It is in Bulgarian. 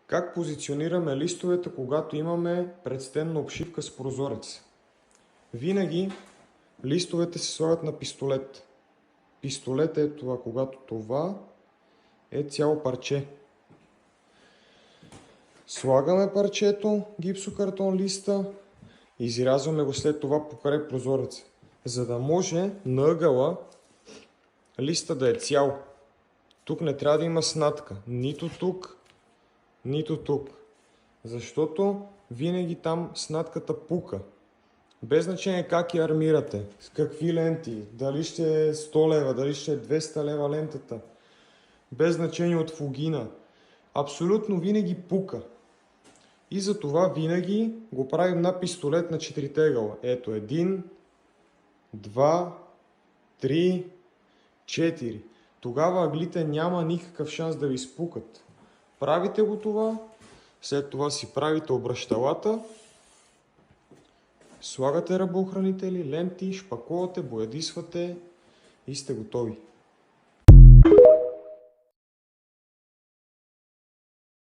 Как позиционираме листовете, когато имаме предстенна обшивка с прозорец? Винаги листовете се слагат на пистолет. Пистолет е това, когато това е цяло парче. Слагаме парчето, гипсокартон листа, изрязваме го след това покрай прозореца, за да може на ъгъла листа да е цял. Тук не трябва да има снатка, нито тук, нито тук, защото винаги там снатката пука. Без значение как я армирате, с какви ленти, дали ще е 100 лева, дали ще е 200 лева лентата, без значение от фугина, абсолютно винаги пука. И затова винаги го правим на пистолет на 4 ъгъла. Ето 1, 2, 3, 4. Тогава ъглите няма никакъв шанс да ви спукат. Правите го това, след това си правите обръщалата, слагате ръбоохранители, ленти, шпакловате, боядисвате и сте готови.